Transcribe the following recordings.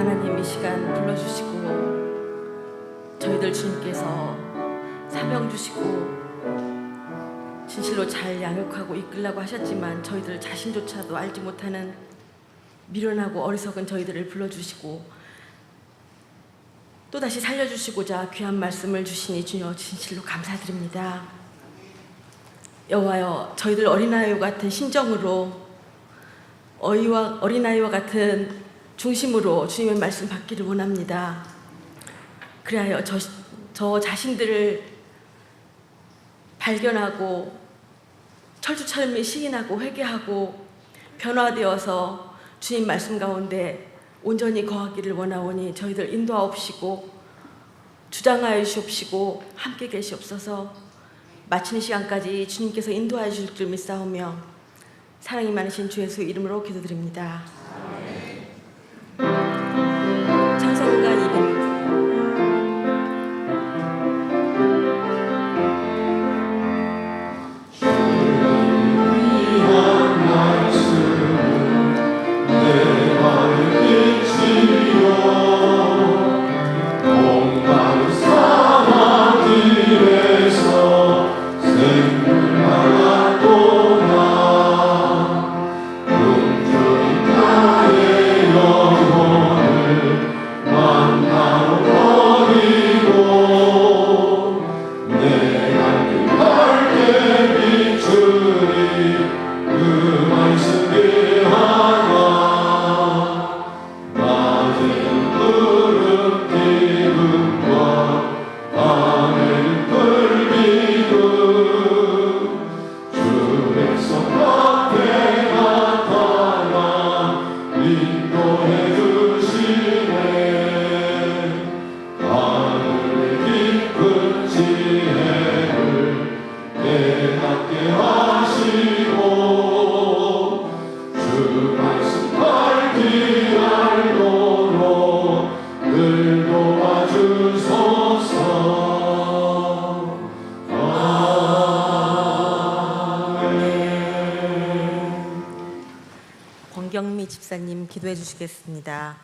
하나님 이 시간 불러주시고 저희들 주님께서 사명 주시고 진실로 잘 양육하고 이끌라고 하셨지만 저희들 자신조차도 알지 못하는 미련하고 어리석은 저희들을 불러주시고 또다시 살려주시고자 귀한 말씀을 주시니 주여 진실로 감사드립니다. 여호와여, 저희들 어린아이와 같은 심정으로 어린아이와 같은 중심으로 주님의 말씀 받기를 원합니다. 그리하여 저 자신들을 발견하고 철두철미 시인하고 회개하고 변화되어서 주님 말씀 가운데 온전히 거하기를 원하오니 저희들 인도하옵시고 주장하여 주시옵시고 함께 계시옵소서. 마치는 시간까지 주님께서 인도하여 주실 줄 믿사오며 사랑이 많으신 주 예수 이름으로 기도드립니다. 찬송가 200. 권경미 집사님 기도해 주시겠습니다.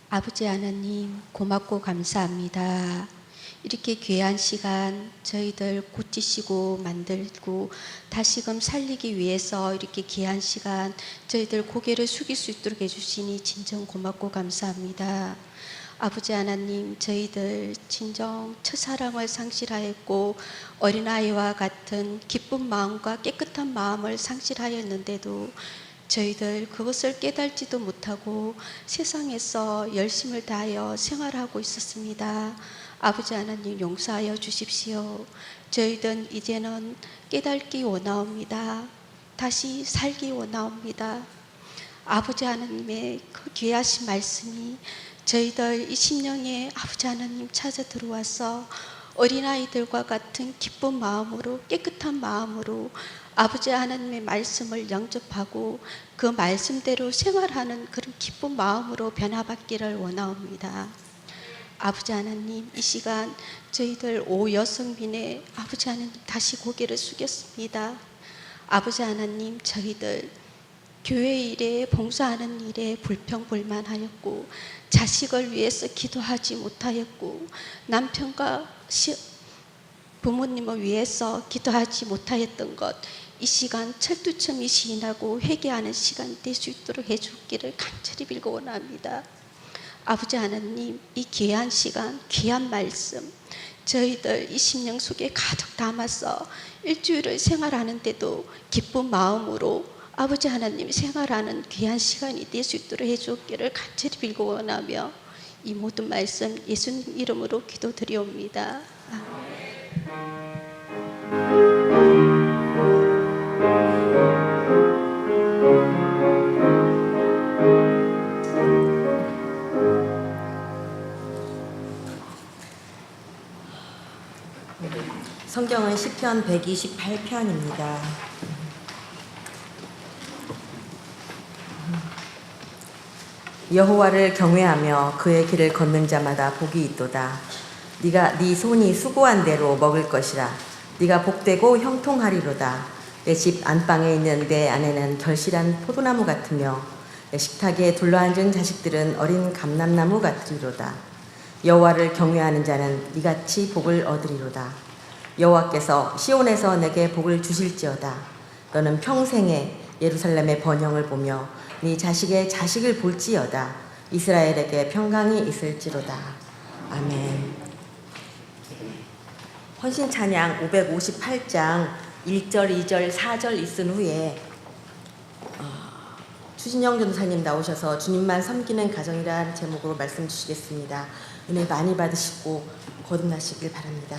아버지 하나님 고맙고 감사합니다. 이렇게 귀한 시간 저희들 고치시고 만들고 다시금 살리기 위해서 이렇게 귀한 시간 저희들 고개를 숙일 수 있도록 해주시니 진정 고맙고 감사합니다. 아버지 하나님, 저희들 진정 첫사랑을 상실하였고 어린아이와 같은 기쁜 마음과 깨끗한 마음을 상실하였는데도 저희들 그것을 깨달지도 못하고 세상에서 열심을 다하여 생활하고 있었습니다. 아버지 하나님 용서하여 주십시오. 저희들 이제는 깨닫기 원하옵니다. 다시 살기 원하옵니다. 아버지 하나님의 그 귀하신 말씀이 저희들 이 심령에 아버지 하나님 찾아 들어와서 어린아이들과 같은 기쁜 마음으로 깨끗한 마음으로 아버지 하나님의 말씀을 영접하고 그 말씀대로 생활하는 그런 기쁜 마음으로 변화받기를 원하옵니다. 아버지 하나님, 이 시간 저희들 오여성민의 아버지 하나님 다시 고개를 숙였습니다. 아버지 하나님, 저희들 교회 일에 봉사하는 일에 불평불만하였고 자식을 위해서 기도하지 못하였고 남편과 부모님을 위해서 기도하지 못하였던 것, 이 시간 철두철미 시인하고 회개하는 시간 될 수 있도록 해주기를 간절히 빌고 원합니다. 아버지 하나님, 이 귀한 시간, 귀한 말씀 저희들 이 심령 속에 가득 담아서 일주일을 생활하는데도 기쁜 마음으로 아버지 하나님 생활하는 귀한 시간이 될 수 있도록 해주기를 간절히 빌고 원하며 이 모든 말씀 예수님 이름으로 기도드리옵니다. 성경은 시편 128편입니다. 여호와를 경외하며 그의 길을 걷는 자마다 복이 있도다. 네가 네 손이 수고한 대로 먹을 것이라. 네가 복되고 형통하리로다. 내 집 안방에 있는 내 아내는 결실한 포도나무 같으며 내 식탁에 둘러앉은 자식들은 어린 감람나무 같으리로다. 여호와를 경외하는 자는 이같이 복을 얻으리로다. 여호와께서 시온에서 내게 복을 주실지어다. 너는 평생에 예루살렘의 번영을 보며 네 자식의 자식을 볼지어다. 이스라엘에게 평강이 있을지로다. 아멘. 헌신 찬양 558장 1절, 2절, 4절 있은 후에 추진영 전도사님 나오셔서 주님만 섬기는 가정이라는 제목으로 말씀 주시겠습니다. 은혜 많이 받으시고 거듭나시길 바랍니다.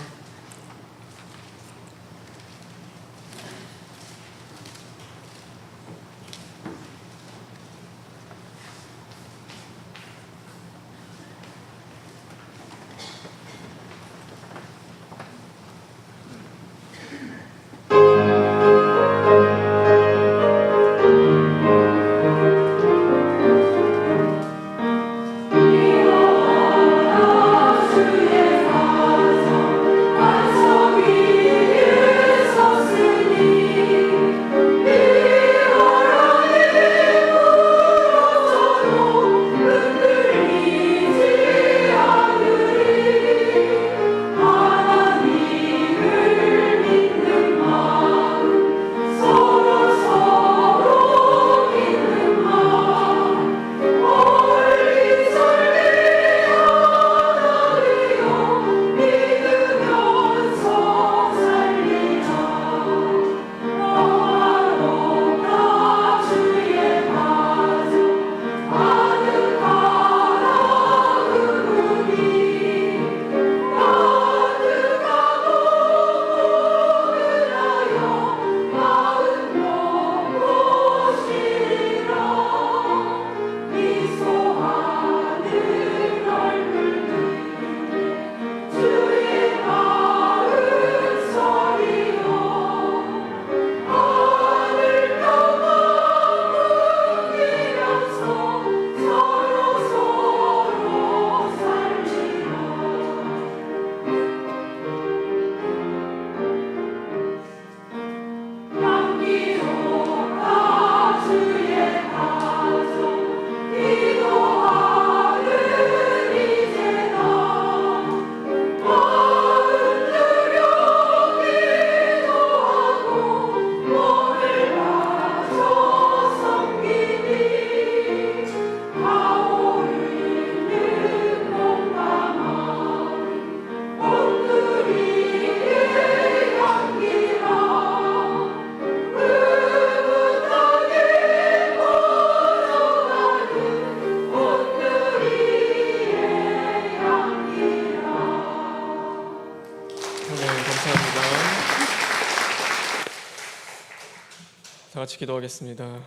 다 같이 기도하겠습니다.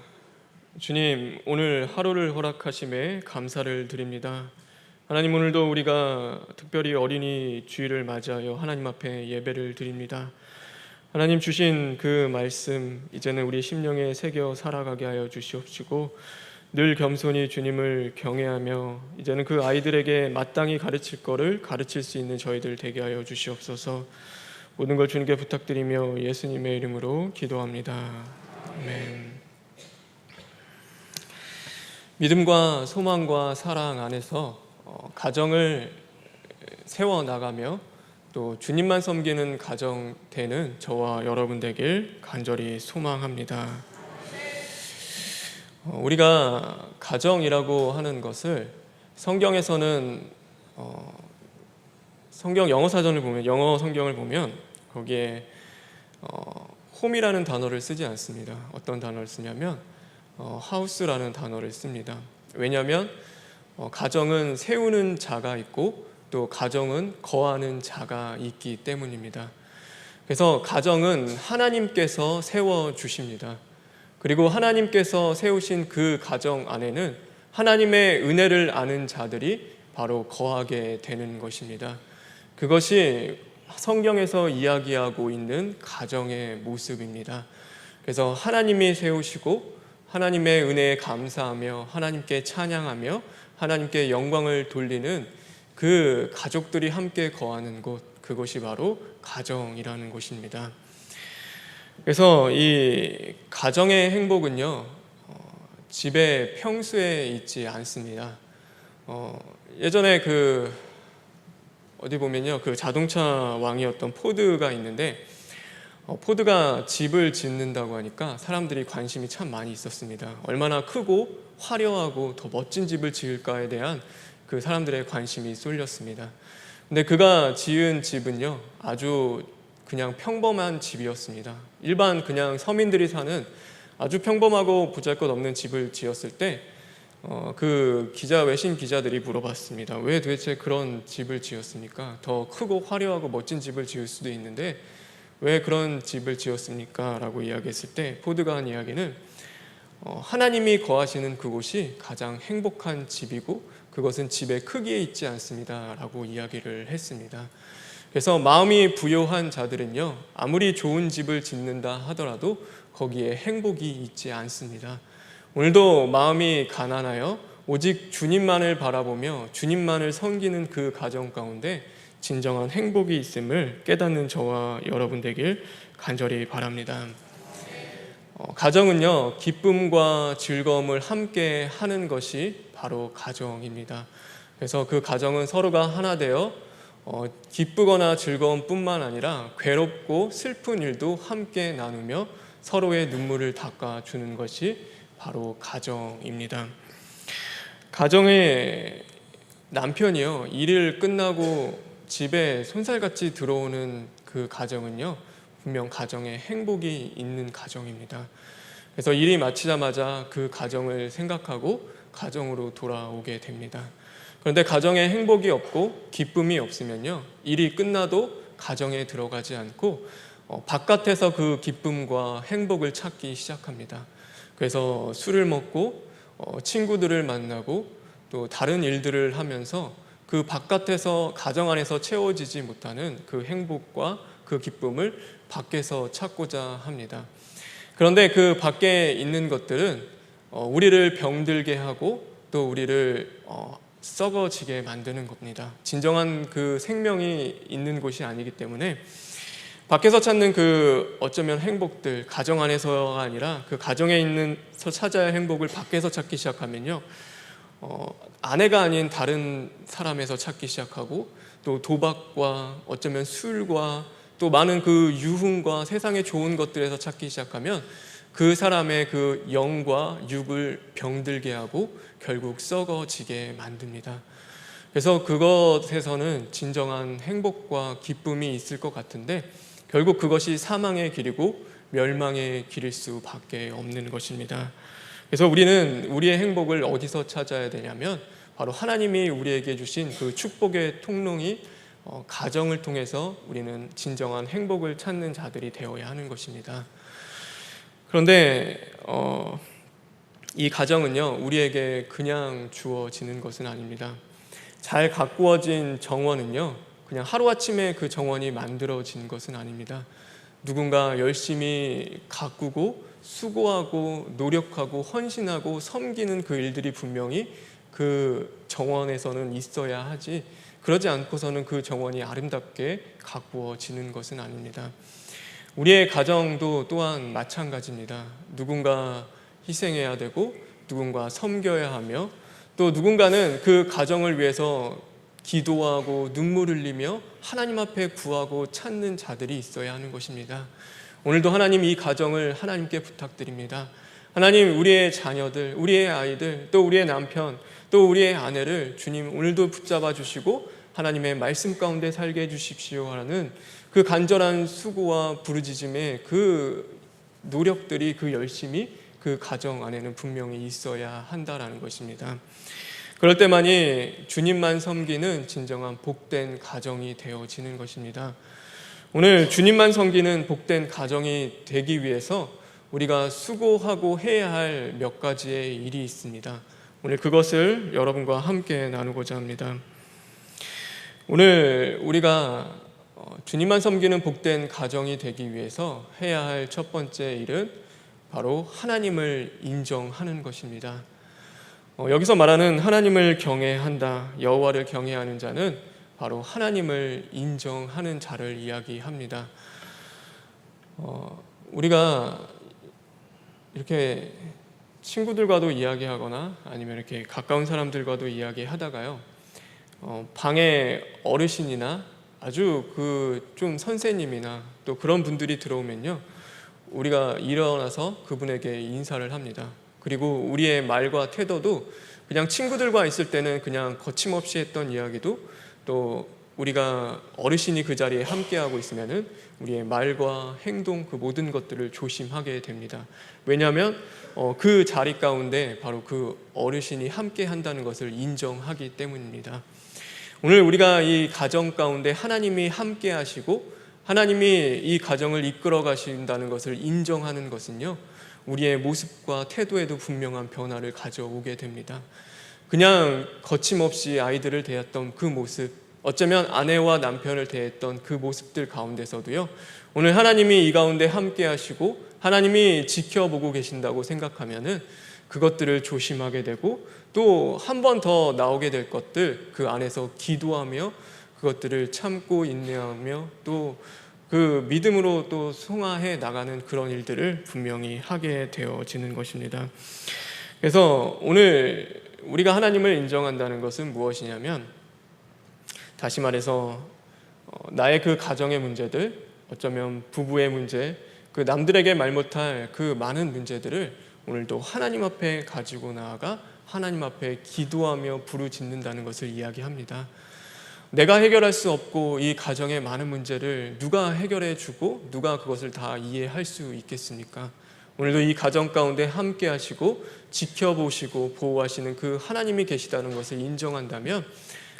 주님, 오늘 하루를 허락하심에 감사를 드립니다. 하나님, 오늘도 우리가 특별히 어린이 주일을 맞이하여 하나님 앞에 예배를 드립니다. 하나님 주신 그 말씀 이제는 우리 심령에 새겨 살아가게 하여 주시옵시고, 늘 겸손히 주님을 경외하며 이제는 그 아이들에게 마땅히 가르칠 거를 가르칠 수 있는 저희들 되게 하여 주시옵소서. 모든 걸 주님께 부탁드리며 예수님의 이름으로 기도합니다. 아멘. 믿음과 소망과 사랑 안에서 가정을 세워나가며 또 주님만 섬기는 가정 되는 저와 여러분 되길 간절히 소망합니다. 우리가 가정이라고 하는 것을 성경에서는 성경 영어 사전을 보면, 영어 성경을 보면 거기에 홈이라는 단어를 쓰지 않습니다. 어떤 단어를 쓰냐면 하우스라는 단어를 씁니다. 왜냐하면 가정은 세우는 자가 있고 또 가정은 거하는 자가 있기 때문입니다. 그래서 가정은 하나님께서 세워주십니다. 그리고 하나님께서 세우신 그 가정 안에는 하나님의 은혜를 아는 자들이 바로 거하게 되는 것입니다. 그것이 성경에서 이야기하고 있는 가정의 모습입니다. 그래서 하나님이 세우시고 하나님의 은혜에 감사하며 하나님께 찬양하며 하나님께 영광을 돌리는 그 가족들이 함께 거하는 곳, 그것이 바로 가정이라는 곳입니다. 그래서 이 가정의 행복은요, 집의 평수에 있지 않습니다. 예전에 어디 보면요, 그 자동차 왕이었던 포드가 있는데, 포드가 집을 짓는다고 하니까 사람들이 관심이 참 많이 있었습니다. 얼마나 크고 화려하고 더 멋진 집을 지을까에 대한 그 사람들의 관심이 쏠렸습니다. 근데 그가 지은 집은요, 아주 그냥 평범한 집이었습니다. 일반 그냥 서민들이 사는 아주 평범하고 보잘것없는 집을 지었을 때 그 외신 기자들이 물어봤습니다. 왜 도대체 그런 집을 지었습니까? 더 크고 화려하고 멋진 집을 지을 수도 있는데 왜 그런 집을 지었습니까? 라고 이야기했을 때 포드가 한 이야기는 하나님이 거하시는 그곳이 가장 행복한 집이고 그것은 집의 크기에 있지 않습니다. 라고 이야기를 했습니다. 그래서 마음이 부요한 자들은요, 아무리 좋은 집을 짓는다 하더라도 거기에 행복이 있지 않습니다. 오늘도 마음이 가난하여 오직 주님만을 바라보며 주님만을 섬기는 그 가정 가운데 진정한 행복이 있음을 깨닫는 저와 여러분 되길 간절히 바랍니다. 가정은요, 기쁨과 즐거움을 함께 하는 것이 바로 가정입니다. 그래서 그 가정은 서로가 하나 되어 기쁘거나 즐거움뿐만 아니라 괴롭고 슬픈 일도 함께 나누며 서로의 눈물을 닦아주는 것이 바로 가정입니다. 가정의 남편이요, 일을 끝나고 집에 손살같이 들어오는 그 가정은요, 분명 가정에 행복이 있는 가정입니다. 그래서 일이 마치자마자 그 가정을 생각하고 가정으로 돌아오게 됩니다. 그런데 가정에 행복이 없고 기쁨이 없으면요, 일이 끝나도 가정에 들어가지 않고 바깥에서 그 기쁨과 행복을 찾기 시작합니다. 그래서 술을 먹고 친구들을 만나고 또 다른 일들을 하면서 그 바깥에서 가정 안에서 채워지지 못하는 그 행복과 그 기쁨을 밖에서 찾고자 합니다. 그런데 그 밖에 있는 것들은 우리를 병들게 하고 또 우리를 썩어지게 만드는 겁니다. 진정한 그 생명이 있는 곳이 아니기 때문에 밖에서 찾는 그 어쩌면 행복들, 가정 안에서가 아니라 그 가정에 있는서 찾아야 할 행복을 밖에서 찾기 시작하면요, 아내가 아닌 다른 사람에서 찾기 시작하고 또 도박과 어쩌면 술과 또 많은 그 유흥과 세상의 좋은 것들에서 찾기 시작하면 그 사람의 그 영과 육을 병들게 하고 결국 썩어지게 만듭니다. 그래서 그것에서는 진정한 행복과 기쁨이 있을 것 같은데 결국 그것이 사망의 길이고 멸망의 길일 수밖에 없는 것입니다. 그래서 우리는 우리의 행복을 어디서 찾아야 되냐면 바로 하나님이 우리에게 주신 그 축복의 통로이 가정을 통해서 우리는 진정한 행복을 찾는 자들이 되어야 하는 것입니다. 그런데 이 가정은요, 우리에게 그냥 주어지는 것은 아닙니다. 잘 가꾸어진 정원은요, 그냥 하루아침에 그 정원이 만들어진 것은 아닙니다. 누군가 열심히 가꾸고 수고하고 노력하고 헌신하고 섬기는 그 일들이 분명히 그 정원에서는 있어야 하지, 그러지 않고서는 그 정원이 아름답게 가꾸어지는 것은 아닙니다. 우리의 가정도 또한 마찬가지입니다. 누군가 희생해야 되고 누군가 섬겨야 하며 또 누군가는 그 가정을 위해서 기도하고 눈물 흘리며 하나님 앞에 구하고 찾는 자들이 있어야 하는 것입니다. 오늘도 하나님 이 가정을 하나님께 부탁드립니다. 하나님, 우리의 자녀들, 우리의 아이들, 또 우리의 남편, 또 우리의 아내를 주님 오늘도 붙잡아 주시고 하나님의 말씀 가운데 살게 해주십시오 하는 그 간절한 수고와 부르짖음의 그 노력들이, 그 열심이 그 가정 안에는 분명히 있어야 한다라는 것입니다. 그럴 때만이 주님만 섬기는 진정한 복된 가정이 되어지는 것입니다. 오늘 주님만 섬기는 복된 가정이 되기 위해서 우리가 수고하고 해야 할 몇 가지의 일이 있습니다. 오늘 그것을 여러분과 함께 나누고자 합니다. 오늘 우리가 주님만 섬기는 복된 가정이 되기 위해서 해야 할 첫 번째 일은 바로 하나님을 인정하는 것입니다. 여기서 말하는 하나님을 경외한다, 여호와를 경외하는 자는 바로 하나님을 인정하는 자를 이야기합니다. 우리가 이렇게 친구들과도 이야기하거나 아니면 이렇게 가까운 사람들과도 이야기하다가요, 방에 어르신이나 아주 좀 선생님이나 또 그런 분들이 들어오면요, 우리가 일어나서 그분에게 인사를 합니다. 그리고 우리의 말과 태도도 그냥 친구들과 있을 때는 그냥 거침없이 했던 이야기도, 또 우리가 어르신이 그 자리에 함께하고 있으면은 우리의 말과 행동, 그 모든 것들을 조심하게 됩니다. 왜냐하면 그 자리 가운데 바로 그 어르신이 함께 한다는 것을 인정하기 때문입니다. 오늘 우리가 이 가정 가운데 하나님이 함께 하시고 하나님이 이 가정을 이끌어 가신다는 것을 인정하는 것은요, 우리의 모습과 태도에도 분명한 변화를 가져오게 됩니다. 그냥 거침없이 아이들을 대했던 그 모습, 어쩌면 아내와 남편을 대했던 그 모습들 가운데서도요, 오늘 하나님이 이 가운데 함께 하시고 하나님이 지켜보고 계신다고 생각하면은 그것들을 조심하게 되고, 또 한 번 더 나오게 될 것들, 그 안에서 기도하며 그것들을 참고 인내하며 또 그 믿음으로 또 승화해 나가는 그런 일들을 분명히 하게 되어지는 것입니다. 그래서 오늘 우리가 하나님을 인정한다는 것은 무엇이냐면, 다시 말해서 나의 그 가정의 문제들, 어쩌면 부부의 문제, 그 남들에게 말 못할 그 많은 문제들을 오늘도 하나님 앞에 가지고 나아가 하나님 앞에 기도하며 부르짖는다는 것을 이야기합니다. 내가 해결할 수 없고 이 가정의 많은 문제를 누가 해결해 주고 누가 그것을 다 이해할 수 있겠습니까? 오늘도 이 가정 가운데 함께 하시고 지켜보시고 보호하시는 그 하나님이 계시다는 것을 인정한다면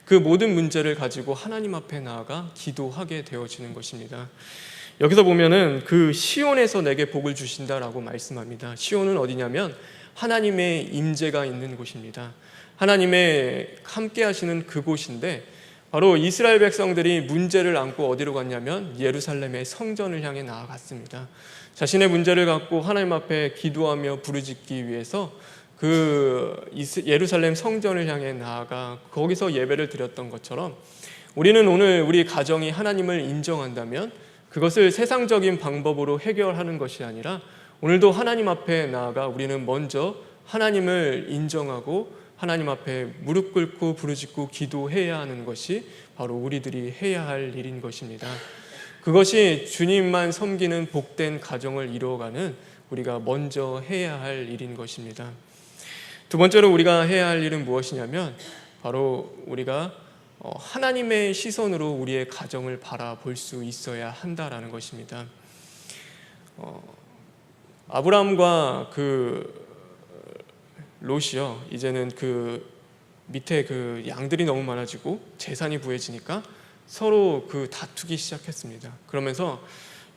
그 모든 문제를 가지고 하나님 앞에 나아가 기도하게 되어지는 것입니다. 여기서 보면은 그 시온에서 내게 복을 주신다라고 말씀합니다. 시온은 어디냐면 하나님의 임재가 있는 곳입니다. 하나님의 함께 하시는 그곳인데, 바로 이스라엘 백성들이 문제를 안고 어디로 갔냐면 예루살렘의 성전을 향해 나아갔습니다. 자신의 문제를 갖고 하나님 앞에 기도하며 부르짖기 위해서 그 예루살렘 성전을 향해 나아가 거기서 예배를 드렸던 것처럼, 우리는 오늘 우리 가정이 하나님을 인정한다면 그것을 세상적인 방법으로 해결하는 것이 아니라 오늘도 하나님 앞에 나아가 우리는 먼저 하나님을 인정하고 하나님 앞에 무릎 꿇고 부르짖고 기도해야 하는 것이 바로 우리들이 해야 할 일인 것입니다. 그것이 주님만 섬기는 복된 가정을 이루어가는 우리가 먼저 해야 할 일인 것입니다. 두 번째로 우리가 해야 할 일은 무엇이냐면, 바로 우리가 하나님의 시선으로 우리의 가정을 바라볼 수 있어야 한다라는 것입니다. 아브라함과 그 롯이요, 이제는 그 밑에 그 양들이 너무 많아지고 재산이 부해지니까 서로 그 다투기 시작했습니다. 그러면서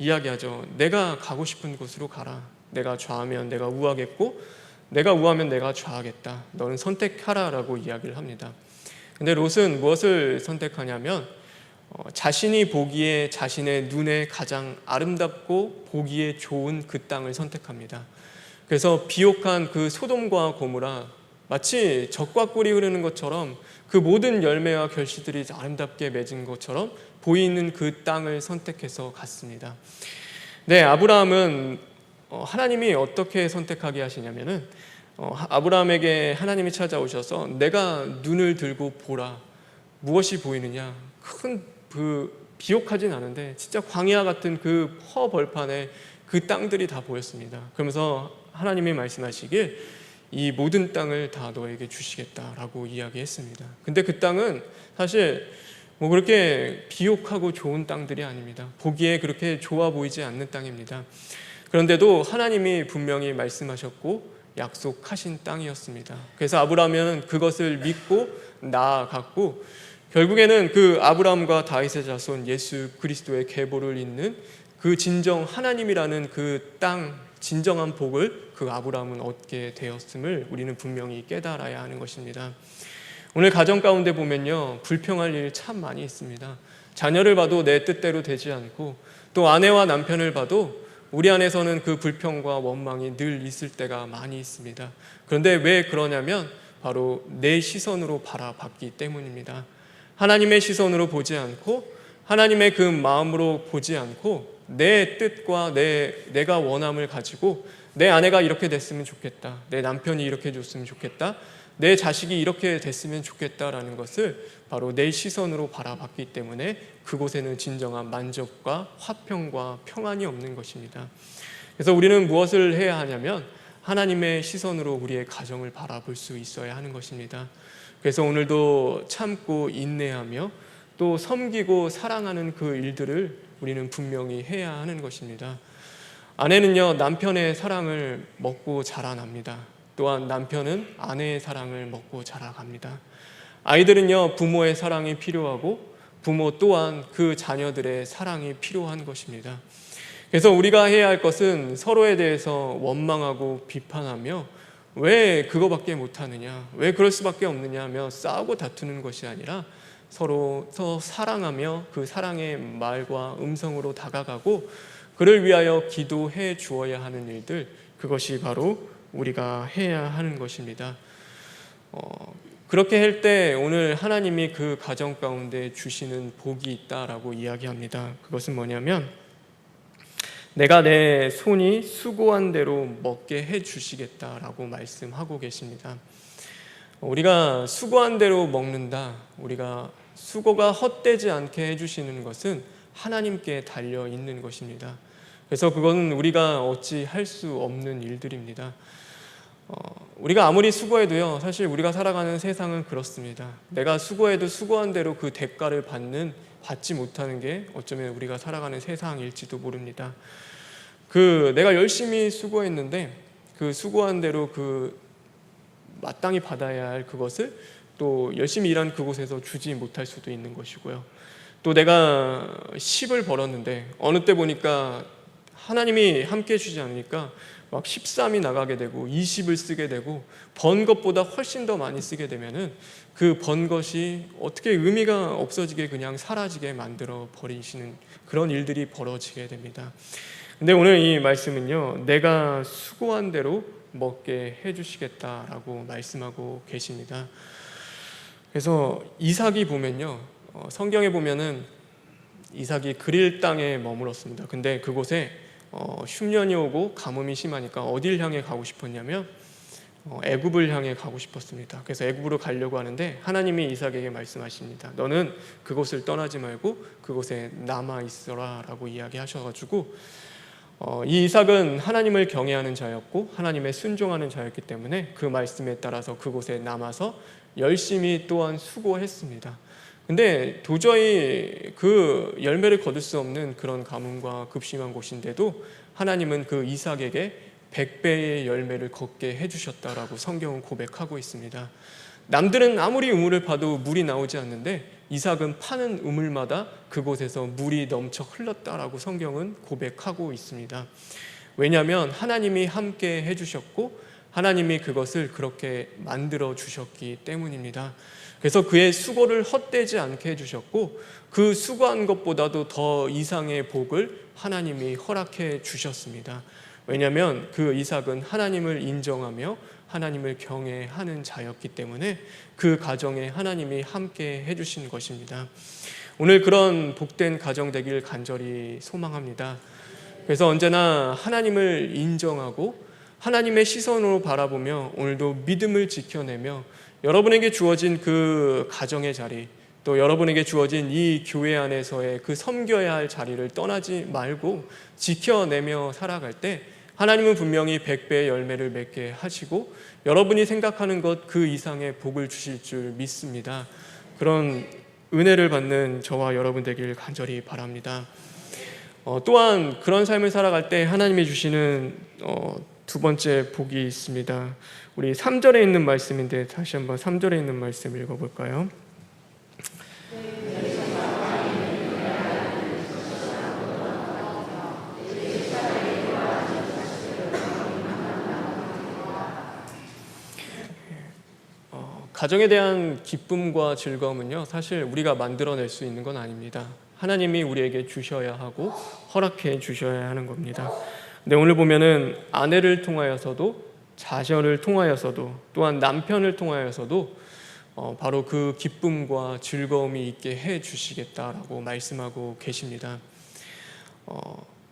이야기하죠. 내가 가고 싶은 곳으로 가라. 내가 좌하면 내가 우하겠고 내가 우하면 내가 좌하겠다. 너는 선택하라라고 이야기를 합니다. 근데 롯은 무엇을 선택하냐면 자신이 보기에 자신의 눈에 가장 아름답고 보기에 좋은 그 땅을 선택합니다. 그래서 비옥한 그 소돔과 고모라, 마치 젖과 꿀이 흐르는 것처럼 그 모든 열매와 결실들이 아름답게 맺은 것처럼 보이는 그 땅을 선택해서 갔습니다. 네, 아브라함은 하나님이 어떻게 선택하게 하시냐면은 아브라함에게 하나님이 찾아오셔서 내가 눈을 들고 보라. 무엇이 보이느냐? 큰 비옥하진 않은데 진짜 광야 같은 그 허벌판에 그 땅들이 다 보였습니다. 그러면서 하나님이 말씀하시길 이 모든 땅을 다 너에게 주시겠다라고 이야기했습니다. 근데 그 땅은 사실 뭐 그렇게 비옥하고 좋은 땅들이 아닙니다. 보기에 그렇게 좋아 보이지 않는 땅입니다. 그런데도 하나님이 분명히 말씀하셨고 약속하신 땅이었습니다. 그래서 아브라함은 그것을 믿고 나아갔고, 결국에는 그 아브라함과 다윗의 자손 예수 그리스도의 계보를 잇는 그 진정 하나님이라는 그 땅, 진정한 복을 그 아브라함은 얻게 되었음을 우리는 분명히 깨달아야 하는 것입니다. 오늘 가정 가운데 보면요, 불평할 일 참 많이 있습니다. 자녀를 봐도 내 뜻대로 되지 않고, 또 아내와 남편을 봐도 우리 안에서는 그 불평과 원망이 늘 있을 때가 많이 있습니다. 그런데 왜 그러냐면 바로 내 시선으로 바라봤기 때문입니다. 하나님의 시선으로 보지 않고 하나님의 그 마음으로 보지 않고 내 뜻과 내가 원함을 가지고 내 아내가 이렇게 됐으면 좋겠다, 내 남편이 이렇게 해줬으면 좋겠다, 내 자식이 이렇게 됐으면 좋겠다라는 것을 바로 내 시선으로 바라봤기 때문에 그곳에는 진정한 만족과 화평과 평안이 없는 것입니다. 그래서 우리는 무엇을 해야 하냐면 하나님의 시선으로 우리의 가정을 바라볼 수 있어야 하는 것입니다. 그래서 오늘도 참고 인내하며 또 섬기고 사랑하는 그 일들을 우리는 분명히 해야 하는 것입니다. 아내는요, 남편의 사랑을 먹고 자라납니다. 또한 남편은 아내의 사랑을 먹고 자라갑니다. 아이들은요, 부모의 사랑이 필요하고 부모 또한 그 자녀들의 사랑이 필요한 것입니다. 그래서 우리가 해야 할 것은 서로에 대해서 원망하고 비판하며 왜 그거밖에 못하느냐, 왜 그럴 수밖에 없느냐 하며 싸우고 다투는 것이 아니라 서로 사랑하며 그 사랑의 말과 음성으로 다가가고 그를 위하여 기도해 주어야 하는 일들, 그것이 바로 우리가 해야 하는 것입니다. 그렇게 할 때 오늘 하나님이 그 가정 가운데 주시는 복이 있다라고 이야기합니다. 그것은 뭐냐면 내가 내 손이 수고한 대로 먹게 해 주시겠다라고 말씀하고 계십니다. 우리가 수고한 대로 먹는다, 우리가 수고가 헛되지 않게 해주시는 것은 하나님께 달려 있는 것입니다. 그래서 그건 우리가 어찌 할 수 없는 일들입니다. 우리가 아무리 수고해도요, 사실 우리가 살아가는 세상은 그렇습니다. 내가 수고해도 수고한 대로 그 대가를 받지 못하는 게 어쩌면 우리가 살아가는 세상일지도 모릅니다. 내가 열심히 수고했는데 그 수고한 대로 그 마땅히 받아야 할 그것을 또 열심히 일한 그곳에서 주지 못할 수도 있는 것이고요. 또 내가 10을 벌었는데 어느 때 보니까 하나님이 함께 해주지 않으니까 막 13이 나가게 되고 20을 쓰게 되고 번 것보다 훨씬 더 많이 쓰게 되면은 그 번 것이 어떻게 의미가 없어지게 그냥 사라지게 만들어 버리시는 그런 일들이 벌어지게 됩니다. 근데 오늘 이 말씀은요, 내가 수고한 대로 먹게 해주시겠다라고 말씀하고 계십니다. 그래서 이삭이 보면요, 성경에 보면은 이삭이 그릴 땅에 머물었습니다. 근데 그곳에 흉년이 오고 가뭄이 심하니까 어딜 향해 가고 싶었냐면 애굽을 향해 가고 싶었습니다. 그래서 애굽으로 가려고 하는데 하나님이 이삭에게 말씀하십니다. 너는 그곳을 떠나지 말고 그곳에 남아 있어라 라고 이야기하셔가지고 이 이삭은 하나님을 경외하는 자였고 하나님의 순종하는 자였기 때문에 그 말씀에 따라서 그곳에 남아서 열심히 또한 수고했습니다. 근데 도저히 그 열매를 거둘 수 없는 그런 가뭄과 급심한 곳인데도 하나님은 그 이삭에게 100배의 열매를 걷게 해주셨다라고 성경은 고백하고 있습니다. 남들은 아무리 우물을 파도 물이 나오지 않는데 이삭은 파는 우물마다 그곳에서 물이 넘쳐 흘렀다라고 성경은 고백하고 있습니다. 왜냐하면 하나님이 함께 해주셨고 하나님이 그것을 그렇게 만들어 주셨기 때문입니다. 그래서 그의 수고를 헛되지 않게 해주셨고 그 수고한 것보다도 더 이상의 복을 하나님이 허락해 주셨습니다. 왜냐하면 그 이삭은 하나님을 인정하며 하나님을 경외하는 자였기 때문에 그 가정에 하나님이 함께 해주신 것입니다. 오늘 그런 복된 가정 되길 간절히 소망합니다. 그래서 언제나 하나님을 인정하고 하나님의 시선으로 바라보며 오늘도 믿음을 지켜내며 여러분에게 주어진 그 가정의 자리, 또 여러분에게 주어진 이 교회 안에서의 그 섬겨야 할 자리를 떠나지 말고 지켜내며 살아갈 때 하나님은 분명히 100배의 열매를 맺게 하시고 여러분이 생각하는 것 그 이상의 복을 주실 줄 믿습니다. 그런 은혜를 받는 저와 여러분 되길 간절히 바랍니다. 또한 그런 삶을 살아갈 때 하나님이 주시는 두 번째 복이 있습니다. 우리 3절에 있는 말씀인데 다시 한번 3절에 있는 말씀 읽어볼까요? 가정에 대한 기쁨과 즐거움은요, 사실 우리가 만들어낼 수 있는 건 아닙니다. 하나님이 우리에게 주셔야 하고 허락해 주셔야 하는 겁니다. 근데 오늘 보면은 아내를 통하여서도 자녀를 통하여서도 또한 남편을 통하여서도 바로 그 기쁨과 즐거움이 있게 해 주시겠다라고 말씀하고 계십니다.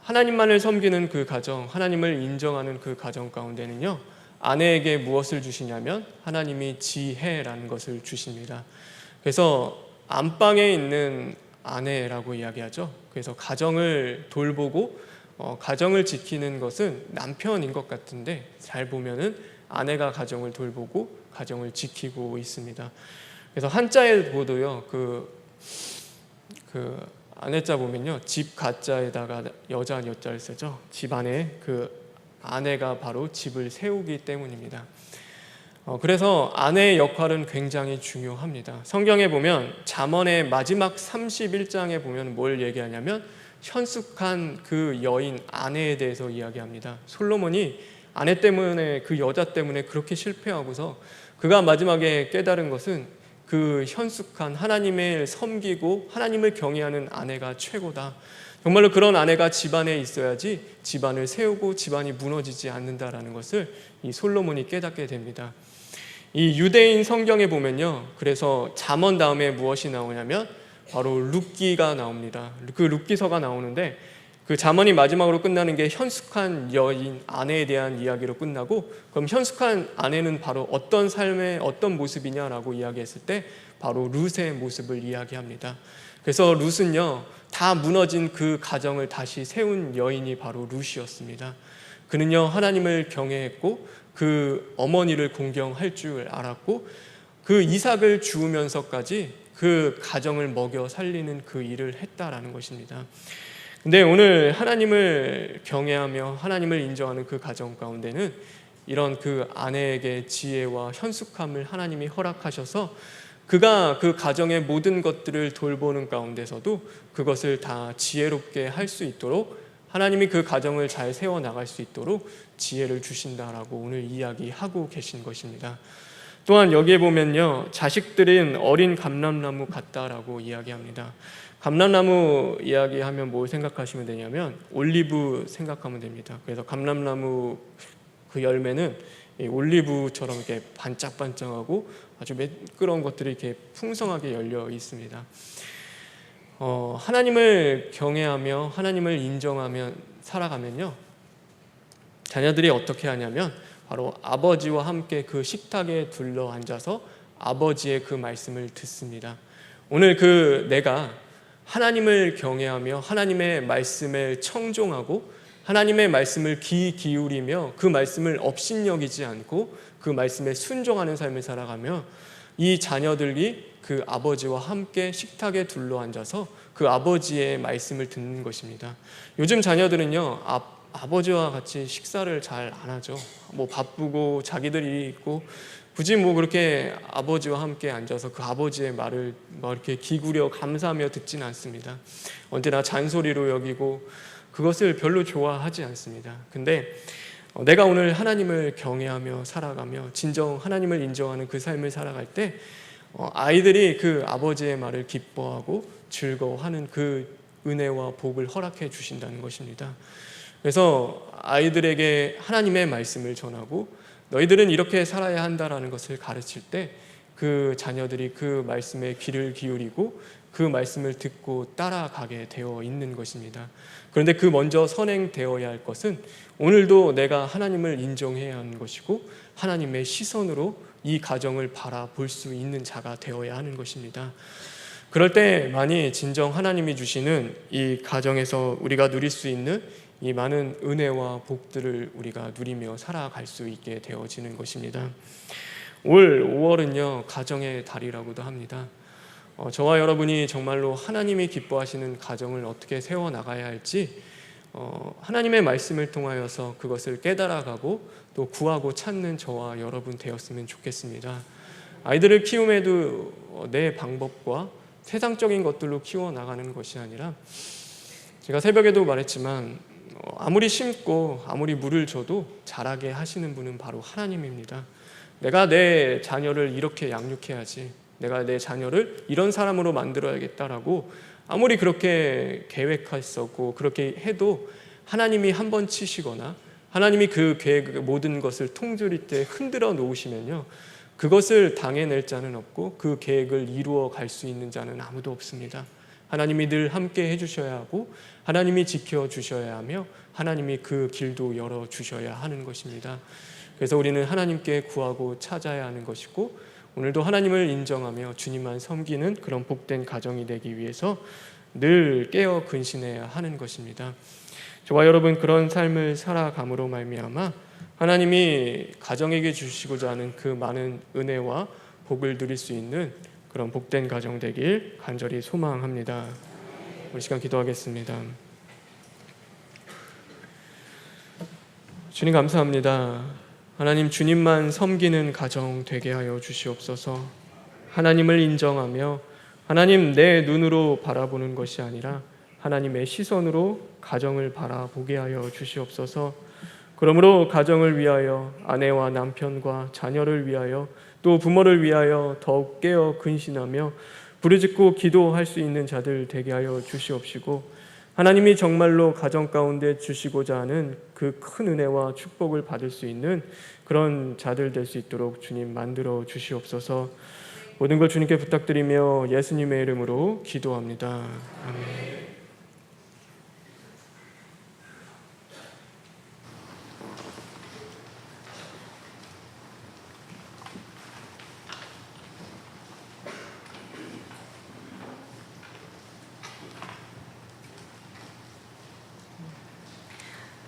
하나님만을 섬기는 그 가정, 하나님을 인정하는 그 가정 가운데는요, 아내에게 무엇을 주시냐면 하나님이 지혜라는 것을 주십니다. 그래서 안방에 있는 아내라고 이야기하죠. 그래서 가정을 돌보고 가정을 지키는 것은 남편인 것 같은데, 잘 보면은 아내가 가정을 돌보고 가정을 지키고 있습니다. 그래서 한자에 보도요, 그 아내자 보면요, 집 가자에다가 여자 여자를 쓰죠. 집 안에 그 아내가 바로 집을 세우기 때문입니다. 그래서 아내의 역할은 굉장히 중요합니다. 성경에 보면 잠언의 마지막 31장에 보면 뭘 얘기하냐면 현숙한 그 여인 아내에 대해서 이야기합니다. 솔로몬이 아내 때문에, 그 여자 때문에 그렇게 실패하고서 그가 마지막에 깨달은 것은 그 현숙한, 하나님을 섬기고 하나님을 경외하는 아내가 최고다. 정말로 그런 아내가 집안에 있어야지 집안을 세우고 집안이 무너지지 않는다라는 것을 이 솔로몬이 깨닫게 됩니다. 이 유대인 성경에 보면요, 그래서 잠언 다음에 무엇이 나오냐면 바로 룻기가 나옵니다. 그 룻기서가 나오는데, 그 잠언이 마지막으로 끝나는 게 현숙한 여인 아내에 대한 이야기로 끝나고, 그럼 현숙한 아내는 바로 어떤 삶의 어떤 모습이냐라고 이야기했을 때 바로 룻의 모습을 이야기합니다. 그래서 룻은요, 다 무너진 그 가정을 다시 세운 여인이 바로 룻이었습니다. 그는요, 하나님을 경외했고 그 어머니를 공경할 줄 알았고, 그 이삭을 주우면서까지 그 가정을 먹여 살리는 그 일을 했다라는 것입니다. 근데 오늘 하나님을 경외하며 하나님을 인정하는 그 가정 가운데는 이런 그 아내에게 지혜와 현숙함을 하나님이 허락하셔서 그가 그 가정의 모든 것들을 돌보는 가운데서도 그것을 다 지혜롭게 할 수 있도록, 하나님이 그 가정을 잘 세워나갈 수 있도록 지혜를 주신다라고 오늘 이야기하고 계신 것입니다. 또한 여기에 보면요, 자식들은 어린 감람나무 같다라고 이야기합니다. 감람나무 이야기하면 뭘 생각하시면 되냐면 올리브 생각하면 됩니다. 그래서 감람나무 그 열매는 올리브처럼 이렇게 반짝반짝하고 아주 매끄러운 것들이 이렇게 풍성하게 열려 있습니다. 하나님을 경외하며 하나님을 인정하며 살아가면요, 자녀들이 어떻게 하냐면 바로 아버지와 함께 그 식탁에 둘러 앉아서 아버지의 그 말씀을 듣습니다. 오늘 내가 하나님을 경외하며 하나님의 말씀을 청종하고 하나님의 말씀을 귀 기울이며 그 말씀을 업신여기지 않고 그 말씀에 순종하는 삶을 살아가며 이 자녀들이 그 아버지와 함께 식탁에 둘러 앉아서 그 아버지의 말씀을 듣는 것입니다. 요즘 자녀들은요, 아버지와 같이 식사를 잘 안 하죠. 바쁘고 자기들 일이 있고 굳이 그렇게 아버지와 함께 앉아서 그 아버지의 말을 이렇게 기구려 감사하며 듣지는 않습니다. 언제나 잔소리로 여기고 그것을 별로 좋아하지 않습니다. 근데 내가 오늘 하나님을 경외하며 살아가며 진정 하나님을 인정하는 그 삶을 살아갈 때 아이들이 그 아버지의 말을 기뻐하고 즐거워하는 그 은혜와 복을 허락해 주신다는 것입니다. 그래서 아이들에게 하나님의 말씀을 전하고 너희들은 이렇게 살아야 한다라는 것을 가르칠 때 그 자녀들이 그 말씀에 귀를 기울이고 그 말씀을 듣고 따라가게 되어 있는 것입니다. 그런데 그 먼저 선행되어야 할 것은 오늘도 내가 하나님을 인정해야 하는 것이고 하나님의 시선으로 이 가정을 바라볼 수 있는 자가 되어야 하는 것입니다. 그럴 때만이 진정 하나님이 주시는 이 가정에서 우리가 누릴 수 있는 이 많은 은혜와 복들을 우리가 누리며 살아갈 수 있게 되어지는 것입니다. 올 5월은요, 가정의 달이라고도 합니다. 저와 여러분이 정말로 하나님이 기뻐하시는 가정을 어떻게 세워나가야 할지 하나님의 말씀을 통하여서 그것을 깨달아가고 또 구하고 찾는 저와 여러분 되었으면 좋겠습니다. 아이들을 키움에도 내 방법과 세상적인 것들로 키워나가는 것이 아니라, 제가 새벽에도 말했지만 아무리 심고 아무리 물을 줘도 자라게 하시는 분은 바로 하나님입니다. 내가 내 자녀를 이렇게 양육해야지, 내가 내 자녀를 이런 사람으로 만들어야겠다라고 아무리 그렇게 계획했었고 그렇게 해도 하나님이 한번 치시거나 하나님이 그 계획 모든 것을 통조리 때 흔들어 놓으시면요, 그것을 당해낼 자는 없고 그 계획을 이루어 갈 수 있는 자는 아무도 없습니다. 하나님이 늘 함께 해주셔야 하고 하나님이 지켜주셔야 하며 하나님이 그 길도 열어주셔야 하는 것입니다. 그래서 우리는 하나님께 구하고 찾아야 하는 것이고 오늘도 하나님을 인정하며 주님만 섬기는 그런 복된 가정이 되기 위해서 늘 깨어 근신해야 하는 것입니다. 저와 여러분 그런 삶을 살아감으로 말미암아 하나님이 가정에게 주시고자 하는 그 많은 은혜와 복을 누릴 수 있는 그런 복된 가정 되길 간절히 소망합니다. 우리 시간 기도하겠습니다. 주님 감사합니다. 하나님 주님만 섬기는 가정 되게 하여 주시옵소서. 하나님을 인정하며 하나님 내 눈으로 바라보는 것이 아니라 하나님의 시선으로 가정을 바라보게 하여 주시옵소서. 그러므로 가정을 위하여 아내와 남편과 자녀를 위하여 또 부모를 위하여 더욱 깨어 근신하며 부르짖고 기도할 수 있는 자들 되게 하여 주시옵시고 하나님이 정말로 가정 가운데 주시고자 하는 그 큰 은혜와 축복을 받을 수 있는 그런 자들 될 수 있도록 주님 만들어 주시옵소서. 모든 걸 주님께 부탁드리며 예수님의 이름으로 기도합니다. 아멘.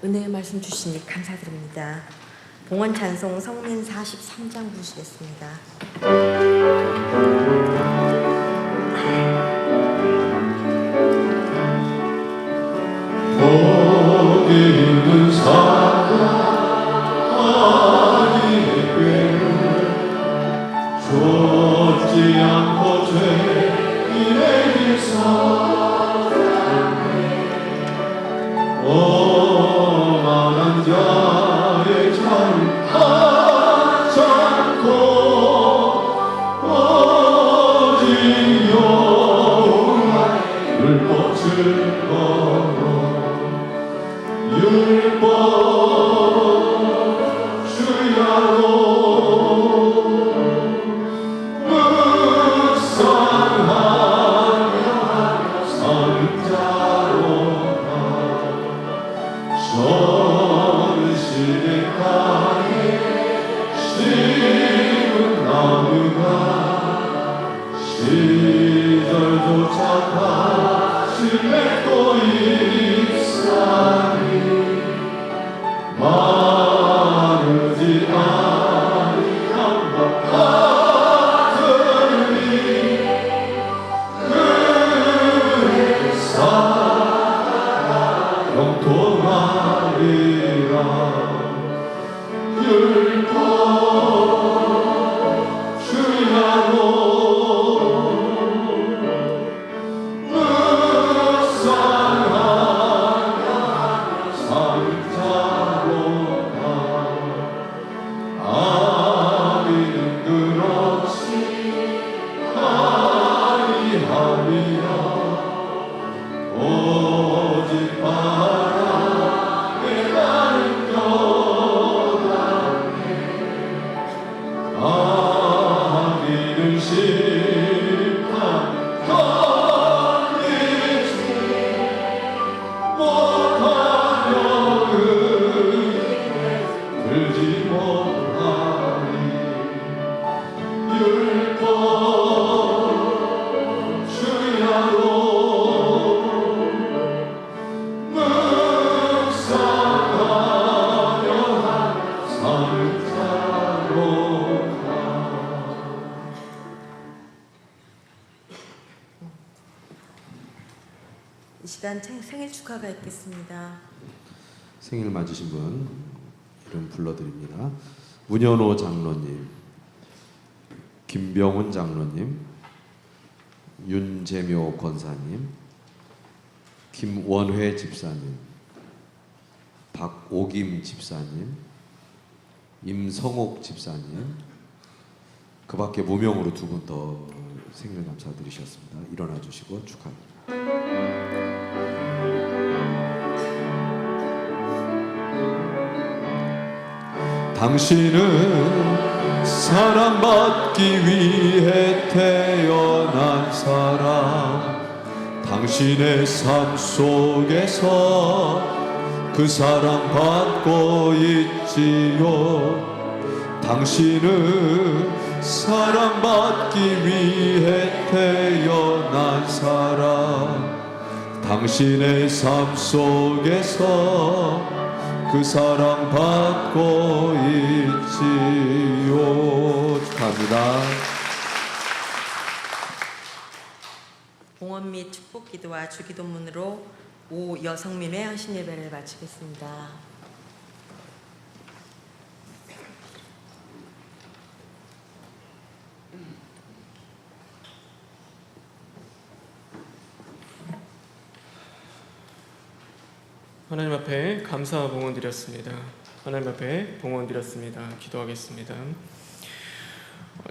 은혜의 말씀 주시니 감사드립니다. 봉헌 찬송 성민 43장 부르시겠습니다. 거기 있는 사랑에게 좁지 않고 죄인의 길사 오만한 자의 자를 하지 않고 오직 여호와의 율법을 걸어 율법 주야로 묵상하며 선자로다 전시의 땅에 심은 나무가 시절조차 다시 맺고 잎사귀 마르지 아니한 것 같으니 그의 사랑 영통하리라 율법 주야로 묵상하며 삼자로다 아비는 그렇지 아니하리라 오직 바람에 나는 떠나네 아비는 심판 걸리지 못하려 들지 못하니 율법 주야로 묵상하며 삼자로다 이 시간 생일 축하가 있겠습니다. 생일 맞으신 분 이름 불러드립니다. 문현호 장로님, 김병훈 장로님, 윤재묘 권사님, 김원회 집사님, 박오김 집사님, 임성옥 집사님, 그 밖에 무명으로 두 분 더 생일 감사드리셨습니다. 일어나 주시고 축하합니다. 당신은 사랑받기 위해 태어난 사람 당신의 삶 속에서 그 사랑 받고 있지요. 당신은 사랑받기 위해 태어난 사람. 당신의 삶 속에서 그 사랑 받고 있지요. 축하합니다. 봉헌 및 축복 기도와 주기도문으로 오여성민의 헌신 예배를 마치겠습니다. 하나님 앞에 감사 봉헌 드렸습니다. 하나님 앞에 봉헌 드렸습니다. 기도하겠습니다.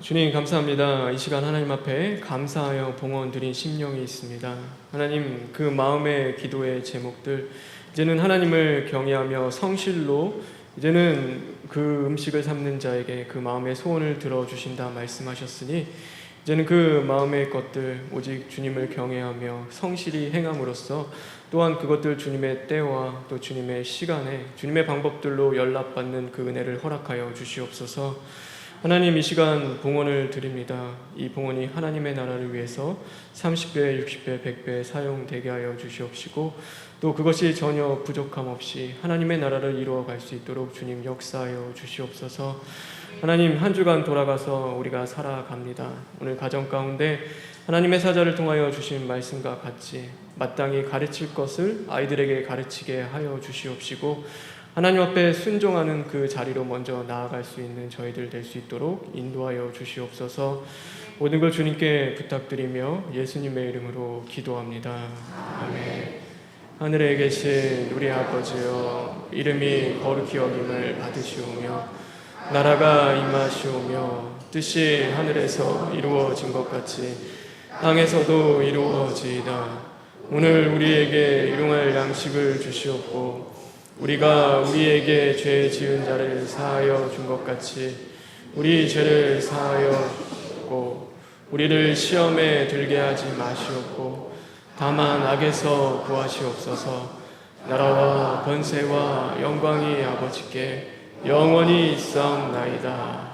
주님 감사합니다. 이 시간 하나님 앞에 감사하여 봉헌 드린 심령이 있습니다. 하나님, 그 마음의 기도의 제목들, 이제는 하나님을 경외하며 성실로 이제는 그 음식을 삼는 자에게 그 마음의 소원을 들어주신다 말씀하셨으니, 이제는 그 마음의 것들 오직 주님을 경외하며 성실히 행함으로써 또한 그것들 주님의 때와 또 주님의 시간에 주님의 방법들로 연락받는 그 은혜를 허락하여 주시옵소서. 하나님, 이 시간 봉헌을 드립니다. 이 봉헌이 하나님의 나라를 위해서 30배, 60배, 100배 사용되게 하여 주시옵시고, 또 그것이 전혀 부족함 없이 하나님의 나라를 이루어갈 수 있도록 주님 역사하여 주시옵소서. 하나님, 한 주간 돌아가서 우리가 살아갑니다. 오늘 가정 가운데 하나님의 사자를 통하여 주신 말씀과 같이 마땅히 가르칠 것을 아이들에게 가르치게 하여 주시옵시고, 하나님 앞에 순종하는 그 자리로 먼저 나아갈 수 있는 저희들 될 수 있도록 인도하여 주시옵소서. 모든 걸 주님께 부탁드리며 예수님의 이름으로 기도합니다. 아멘. 하늘에 계신 우리 아버지여, 이름이 거룩히 여김을 받으시오며 나라가 임하시오며 뜻이 하늘에서 이루어진 것 같이 땅에서도 이루어지이다. 오늘 우리에게 일용할 양식을 주시옵고, 우리가 우리에게 죄 지은 자를 사하여 준 것 같이 우리 죄를 사하여 주고, 우리를 시험에 들게 하지 마시옵고 다만 악에서 구하시옵소서. 나라와 권세와 영광이 아버지께 영원히 있사옵나이다.